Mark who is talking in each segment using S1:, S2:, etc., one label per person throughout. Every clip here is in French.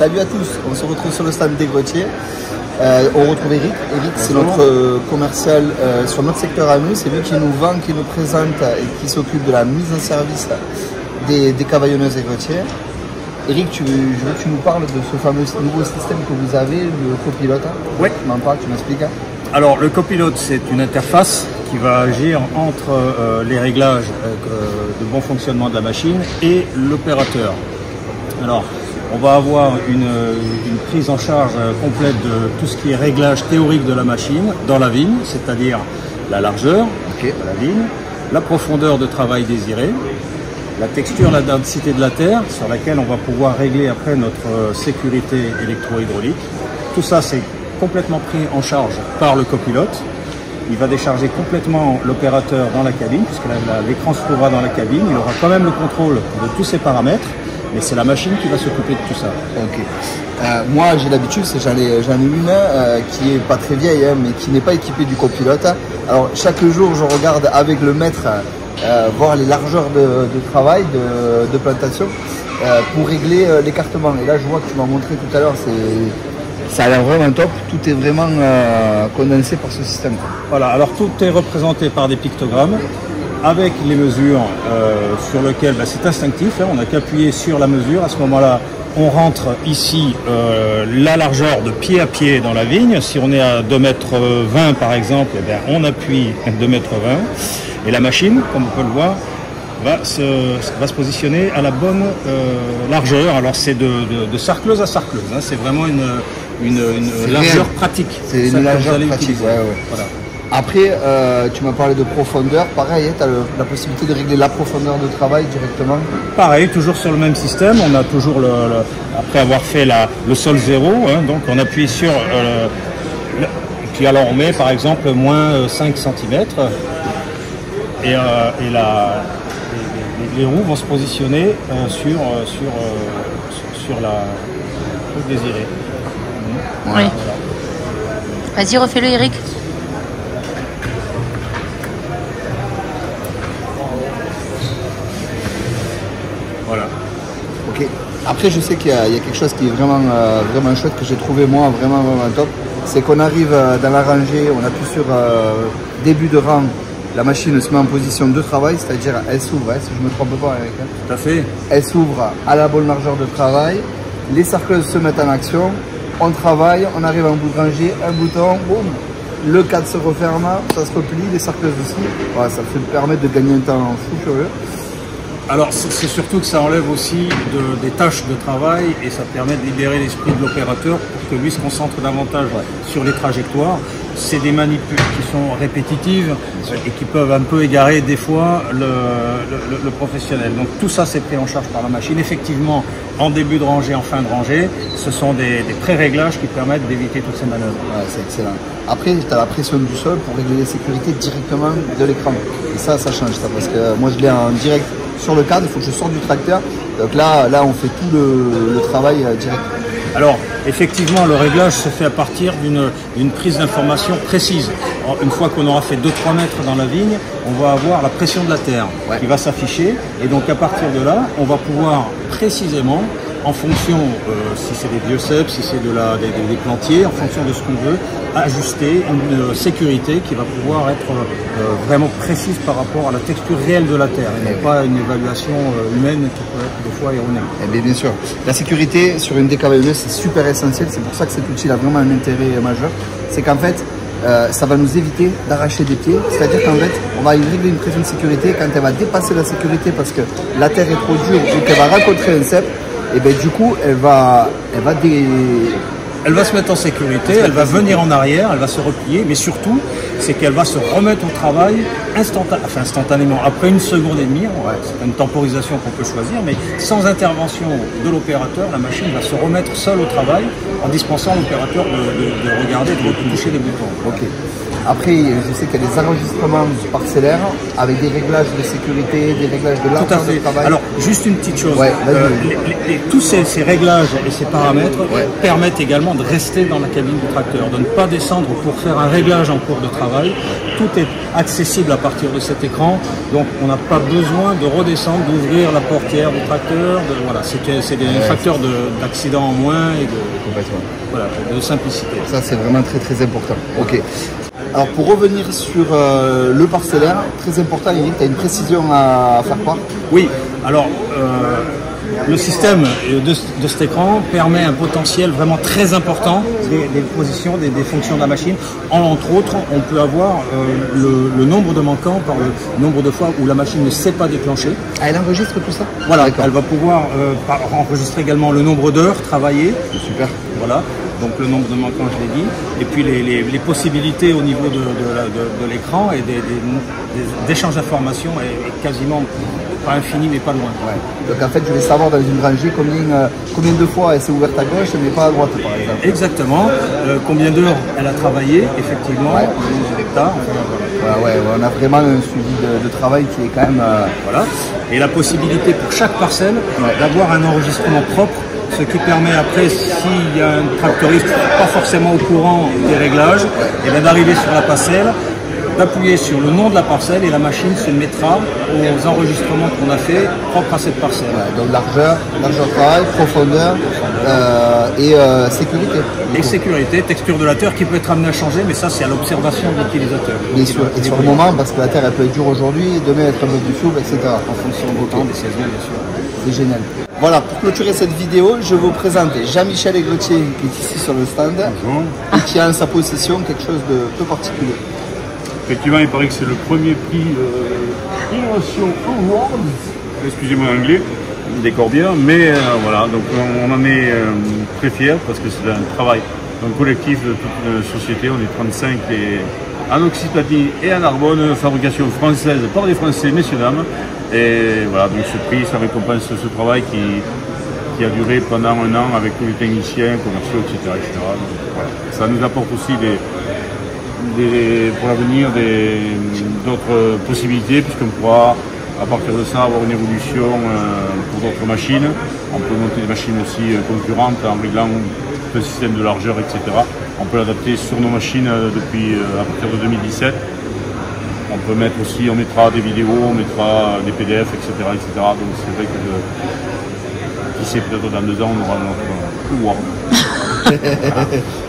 S1: Salut à tous, on se retrouve sur le stand des grutiers. On retrouve Eric. Eric, c'est notre commercial sur notre secteur à nous. C'est lui qui nous vend, qui nous présente et qui s'occupe de la mise en service des cavaillonneuses et grutiers. Eric, je veux que tu nous parles de ce fameux nouveau système que vous avez, le copilote.
S2: Oui.
S1: Tu m'en parles, tu m'expliques.
S2: Alors, le copilote, c'est une interface qui va agir entre les réglages de bon fonctionnement de la machine et l'opérateur. Alors, on va avoir une prise en charge complète de tout ce qui est réglage théorique de la machine dans la vigne, c'est-à-dire la largeur de la vigne, la profondeur de travail désirée, la texture, la densité de la terre sur laquelle on va pouvoir régler après notre sécurité électro-hydraulique. Tout ça, c'est complètement pris en charge par le copilote. Il va décharger complètement l'opérateur dans la cabine, puisque l'écran se trouvera dans la cabine. Il aura quand même le contrôle de tous ces paramètres, mais c'est la machine qui va s'occuper de tout ça.
S1: Ok. Moi, j'ai l'habitude, j'en ai une qui est pas très vieille, hein, mais qui n'est pas équipée du copilote. Alors, chaque jour, je regarde avec le maître voir les largeurs de travail, de plantation, pour régler l'écartement. Et là, je vois que tu m'as montré tout à l'heure, ça a l'air vraiment top. Tout est vraiment condensé par ce système.
S2: Voilà, alors tout est représenté par des pictogrammes avec les mesures sur lesquelles c'est instinctif. Hein, on n'a qu'à appuyer sur la mesure. À ce moment-là, on rentre ici la largeur de pied à pied dans la vigne. Si on est à 2,20 m par exemple, eh bien, on appuie 2,20 m. Et la machine, comme on peut le voir, va se positionner à la bonne largeur. Alors c'est de sarcleuse à sarcleuse. Hein, c'est vraiment une largeur pratique.
S1: C'est une largeur pratique. Ouais. Voilà. Après, tu m'as parlé de profondeur. Pareil, tu as la possibilité de régler la profondeur de travail directement.
S2: Pareil, toujours sur le même système. On a toujours, après avoir fait le sol zéro, hein, donc on appuie sur... puis alors on met par exemple moins 5 cm. Et les roues vont se positionner sur la route désirée.
S3: Oui. Voilà. Vas-y, refais-le, Eric.
S2: Voilà.
S1: Ok. Après, je sais qu'il y a quelque chose qui est vraiment chouette, que j'ai trouvé moi vraiment top. C'est qu'on arrive dans la rangée, on appuie sur début de rang. La machine se met en position de travail, c'est-à-dire elle s'ouvre, si je ne me trompe pas, Eric.
S2: Tout à fait.
S1: Elle s'ouvre à la bonne largeur de travail, les sarcleuses se mettent en action, on travaille, on arrive en bout de rangée, un bouton, boum, le cadre se referme, ça se replie, les sarcleuses aussi. Voilà, ça permet de gagner un temps fou furieux.
S2: Alors c'est surtout que ça enlève aussi des tâches de travail et ça permet de libérer l'esprit de l'opérateur pour que lui se concentre davantage sur les trajectoires. C'est des manipules qui sont répétitives et qui peuvent un peu égarer des fois le professionnel. Donc tout ça c'est pris en charge par la machine. Effectivement, en début de rangée, en fin de rangée, ce sont des pré-réglages qui permettent d'éviter toutes ces manœuvres.
S1: Ouais, c'est excellent. Après, tu as la pression du sol pour régler les sécurités directement de l'écran. Et ça change ça, parce que moi je l'ai en direct sur le cadre, il faut que je sorte du tracteur. Donc là on fait tout le travail direct.
S2: Alors, effectivement, le réglage se fait à partir d'une prise d'information précise. Alors, une fois qu'on aura fait 2-3 mètres dans la vigne, on va avoir la pression de la terre qui va s'afficher. Et donc, à partir de là, on va pouvoir précisément, en fonction, si c'est des vieux ceps, si c'est des plantiers, en fonction de ce qu'on veut, ajuster une sécurité qui va pouvoir être vraiment précise par rapport à la texture réelle de la terre et non pas une évaluation humaine qui peut être des fois erronée.
S1: Et bien sûr, la sécurité sur une décavailleuse c'est super essentiel, c'est pour ça que cet outil a vraiment un intérêt majeur, c'est qu'en fait ça va nous éviter d'arracher des pieds, c'est-à-dire qu'en fait on va régler une pression de sécurité quand elle va dépasser la sécurité parce que la terre est trop dure ou qu'elle va rencontrer un cep, et bien du coup elle va
S2: se mettre en sécurité, elle va venir en arrière, elle va se replier, mais surtout, c'est qu'elle va se remettre au travail instantanément. Après 1,5 secondes, c'est une temporisation qu'on peut choisir, mais sans intervention de l'opérateur, la machine va se remettre seule au travail en dispensant l'opérateur de regarder, de toucher les boutons.
S1: Ok. Après, je sais qu'il y a des enregistrements parcellaires avec des réglages de sécurité, des réglages de largeur de travail.
S2: Alors, juste une petite chose.
S1: Ouais,
S2: tous ces réglages et ces paramètres permettent également de rester dans la cabine du tracteur, de ne pas descendre pour faire un réglage en cours de travail. Tout est accessible à partir de cet écran, donc on n'a pas besoin de redescendre, d'ouvrir la portière du tracteur. Voilà, c'est des facteurs d'accident en moins et de simplicité.
S1: Ça, c'est vraiment très très important. Ok. Alors pour revenir sur le parcellaire, très important, Eric, tu as une précision à faire part?
S2: Oui, alors le système de cet écran permet un potentiel vraiment très important des positions, des fonctions de la machine. Entre autres, on peut avoir le nombre de manquants par le nombre de fois où la machine ne s'est pas déclenchée.
S1: Ah, elle enregistre tout ça?
S2: Voilà, elle va pouvoir enregistrer également le nombre d'heures travaillées.
S1: Super.
S2: Voilà. Donc le nombre de manquants, je l'ai dit, et puis les possibilités au niveau de l'écran et des échanges d'informations est quasiment pas infini mais pas loin.
S1: Ouais. Donc en fait, je vais savoir dans une rangée combien de fois elle s'est ouverte à gauche mais pas à droite par exemple.
S2: Exactement, combien d'heures elle a travaillé, effectivement, le nombre d'hectares.
S1: Ouais, on a vraiment un suivi de travail qui est quand même...
S2: Voilà, et la possibilité pour chaque parcelle d'avoir un enregistrement propre, ce qui permet après, s'il y a un tractoriste pas forcément au courant des réglages, et bien d'arriver sur la parcelle, d'appuyer sur le nom de la parcelle et la machine se mettra aux enregistrements qu'on a fait propres à cette parcelle.
S1: Ouais, donc largeur de travail, profondeur et sécurité.
S2: Et sécurité, texture de la terre qui peut être amenée à changer, mais ça c'est à l'observation de l'utilisateur.
S1: Bien sûr, et sur le moment, parce que la terre elle peut être dure aujourd'hui, demain être un peu plus souple, etc.
S2: En fonction du temps, des saisons, bien sûr.
S1: C'est génial. Voilà, pour clôturer cette vidéo, je vais vous présenter Jean-Michel Aiglotier qui est ici sur le stand et qui a en sa possession quelque chose de peu particulier.
S4: Effectivement, il paraît que c'est le premier prix Innovation Awards, excusez-moi l'anglais, des Corbières, mais voilà, donc on en est très fiers parce que c'est un travail collectif de toute une société. On est 35 en Occitanie et en Narbonne, fabrication française par des Français, messieurs dames. Et voilà, donc ce prix, ça récompense ce travail qui a duré pendant un an avec tous les techniciens, commerciaux, etc. Donc, voilà. Ça nous apporte aussi pour l'avenir d'autres possibilités, puisqu'on pourra à partir de ça avoir une évolution pour d'autres machines. On peut monter des machines aussi concurrentes en réglant le système de largeur, etc. On peut l'adapter sur nos machines depuis à partir de 2017. On peut mettre aussi, on mettra des vidéos, on mettra des PDF, etc. Donc c'est vrai que qui sait, peut-être dans 2 ans on aura notre pouvoir.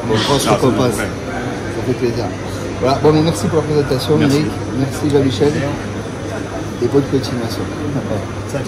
S1: Bon, je pense qu'on passe. Ça fait plaisir. Voilà. Bon, mais merci pour la présentation, Eric. Merci Jean-Michel. Et bonne continuation.
S2: Ça,